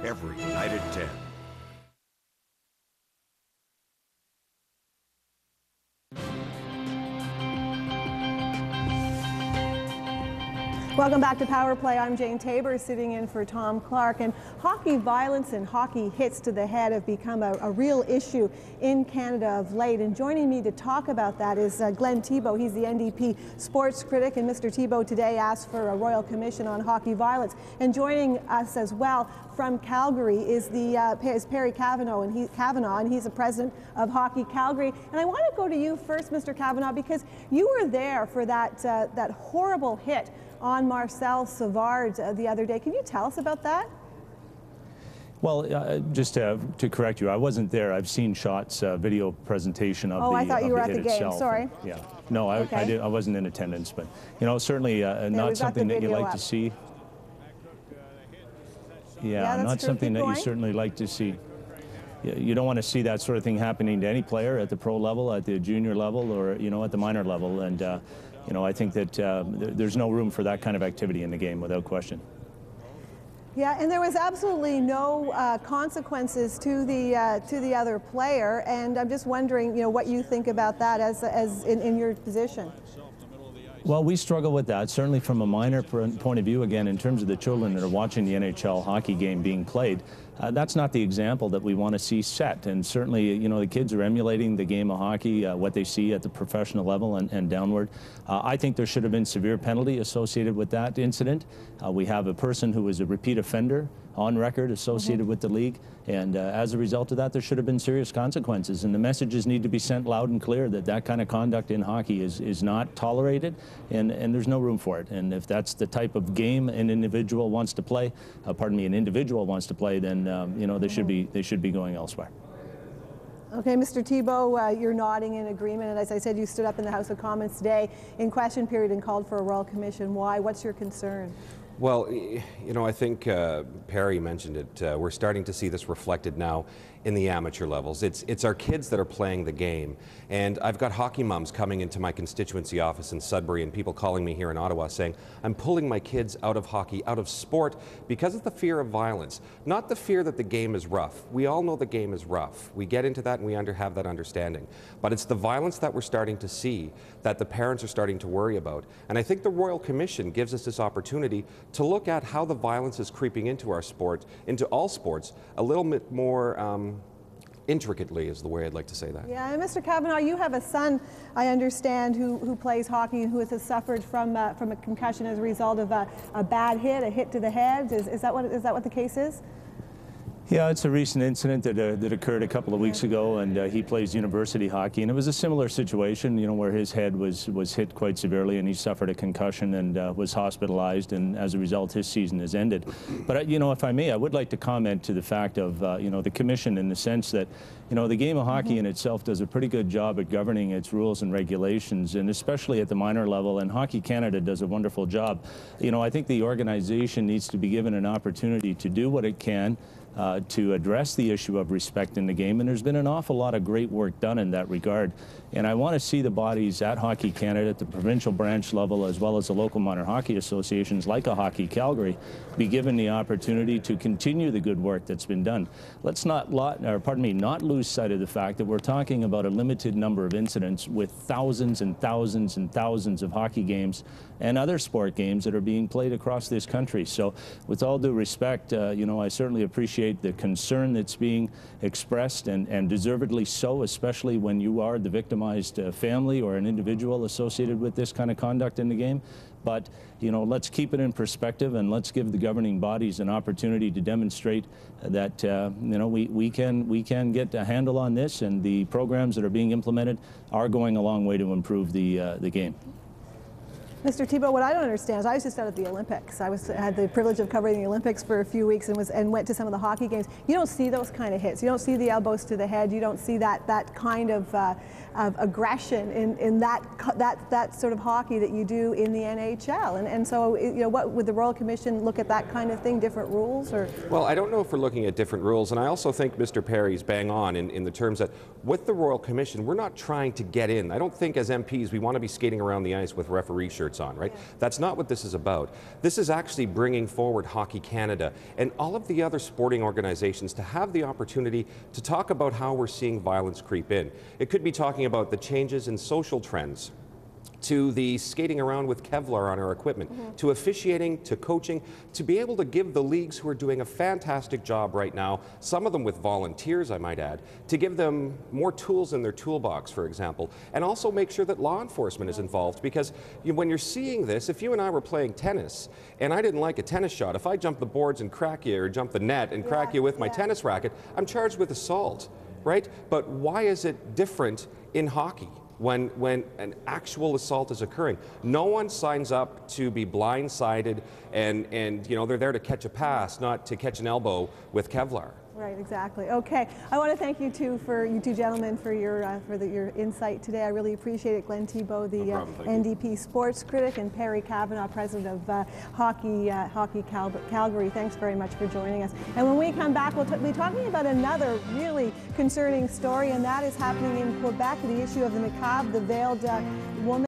every night at 10. Welcome back to Power Play. I'm Jane Tabor, sitting in for Tom Clark. And hockey violence and hockey hits to the head have become a real issue in Canada of late. And joining me to talk about that is Glenn Thibeault. He's the NDP sports critic. And Mr. Thibeault today asked for a Royal Commission on hockey violence. And joining us as well from Calgary is Perry Kavanagh, and he's the president of Hockey Calgary. And I want to go to you first, Mr. Kavanagh, because you were there for that horrible hit on Marcel Savard the other day. Can you tell us about that? Well, just to correct you, I wasn't there. I've seen shots, video presentation of the hit itself. Oh, I thought you were at the game. Sorry. Yeah. No, I wasn't in attendance, but certainly not something that you like to see. Yeah, not something that you certainly like to see. You don't want to see that sort of thing happening to any player at the pro level, at the junior level, or at the minor level. And I think that there's no room for that kind of activity in the game, without question. Yeah, and there was absolutely no consequences to the other player, and I'm just wondering, what you think about that as in your position. Well, we struggle with that, certainly from a minor point of view. Again, in terms of the children that are watching the NHL hockey game being played, that's not the example that we want to see set. And certainly, the kids are emulating the game of hockey, what they see at the professional level and downward. I think there should have been severe penalty associated with that incident. We have a person who is a repeat offender on record associated with the league, and as a result of that, there should have been serious consequences. And the messages need to be sent loud and clear that that kind of conduct in hockey is not tolerated, and there's no room for it. And if that's the type of game an individual wants to play, then they should be going elsewhere. Okay, Mr. Thibeault, you're nodding in agreement, and as I said, you stood up in the House of Commons today in question period and called for a Royal Commission. Why? What's your concern? Well, I think Perry mentioned it. We're starting to see this reflected now in the amateur levels. It's our kids that are playing the game. And I've got hockey moms coming into my constituency office in Sudbury, and people calling me here in Ottawa saying, I'm pulling my kids out of hockey, out of sport, because of the fear of violence. Not the fear that the game is rough. We all know the game is rough. We get into that and we have that understanding. But it's the violence that we're starting to see that the parents are starting to worry about. And I think the Royal Commission gives us this opportunity to look at how the violence is creeping into our sport, into all sports, a little bit more intricately is the way I'd like to say that. Yeah, and Mr. Kavanagh, you have a son, I understand, who plays hockey and who has suffered from a concussion as a result of a bad hit, a hit to the head. Is that what the case is? Yeah, it's a recent incident that occurred a couple of weeks ago, and he plays university hockey, and it was a similar situation, where his head was hit quite severely, and he suffered a concussion and was hospitalized, and as a result, his season has ended. But if I may, I would like to comment to the fact of the Commission, in the sense that the game of hockey in itself does a pretty good job at governing its rules and regulations, and especially at the minor level, and Hockey Canada does a wonderful job. I think the organization needs to be given an opportunity to do what it can to address the issue of respect in the game, and there's been an awful lot of great work done in that regard. And I want to see the bodies at Hockey Canada, at the provincial branch level, as well as the local minor hockey associations like a Hockey Calgary, be given the opportunity to continue the good work that's been done. Let's not lose sight of the fact that we're talking about a limited number of incidents with thousands and thousands and thousands of hockey games and other sport games that are being played across this country. So with all due respect, I certainly appreciate the concern that's being expressed, and deservedly so, especially when you are the victimized family or an individual associated with this kind of conduct in the game. But let's keep it in perspective, and let's give the governing bodies an opportunity to demonstrate that we can get a handle on this, and the programs that are being implemented are going a long way to improve the game. Mr. Thibeault, what I don't understand is I was just out at the Olympics. I had the privilege of covering the Olympics for a few weeks and went to some of the hockey games. You don't see those kind of hits. You don't see the elbows to the head. You don't see that kind of aggression in that sort of hockey that you do in the NHL. And so, what would the Royal Commission look at that kind of thing, different rules? Or? Well, I don't know if we're looking at different rules, and I also think Mr. Perry's bang on in the terms that with the Royal Commission, we're not trying to get in. I don't think as MPs we want to be skating around the ice with referee shirts shirts on, right? Yeah. That's not what this is about. This is actually bringing forward Hockey Canada and all of the other sporting organizations to have the opportunity to talk about how we're seeing violence creep in. It could be talking about the changes in social trends, to the skating around with Kevlar on our equipment, to officiating, to coaching, to be able to give the leagues who are doing a fantastic job right now, some of them with volunteers, I might add, to give them more tools in their toolbox, for example, and also make sure that law enforcement is involved, because when you're seeing this, if you and I were playing tennis, and I didn't like a tennis shot, if I jump the boards and crack you, or jump the net and crack you with my tennis racket, I'm charged with assault, right? But why is it different in hockey? When an actual assault is occurring, no one signs up to be blindsided, and you know, they're there to catch a pass, not to catch an elbow with Kevlar. Right, exactly. Okay, I want to thank you two gentlemen for your insight today. I really appreciate it. Glenn Thibeault, the NDP sports critic, and Perry Kavanagh, president of Hockey Calgary. Thanks very much for joining us. And when we come back, we'll be talking about another really concerning story, and that is happening in Quebec, the issue of the niqab, the veiled woman.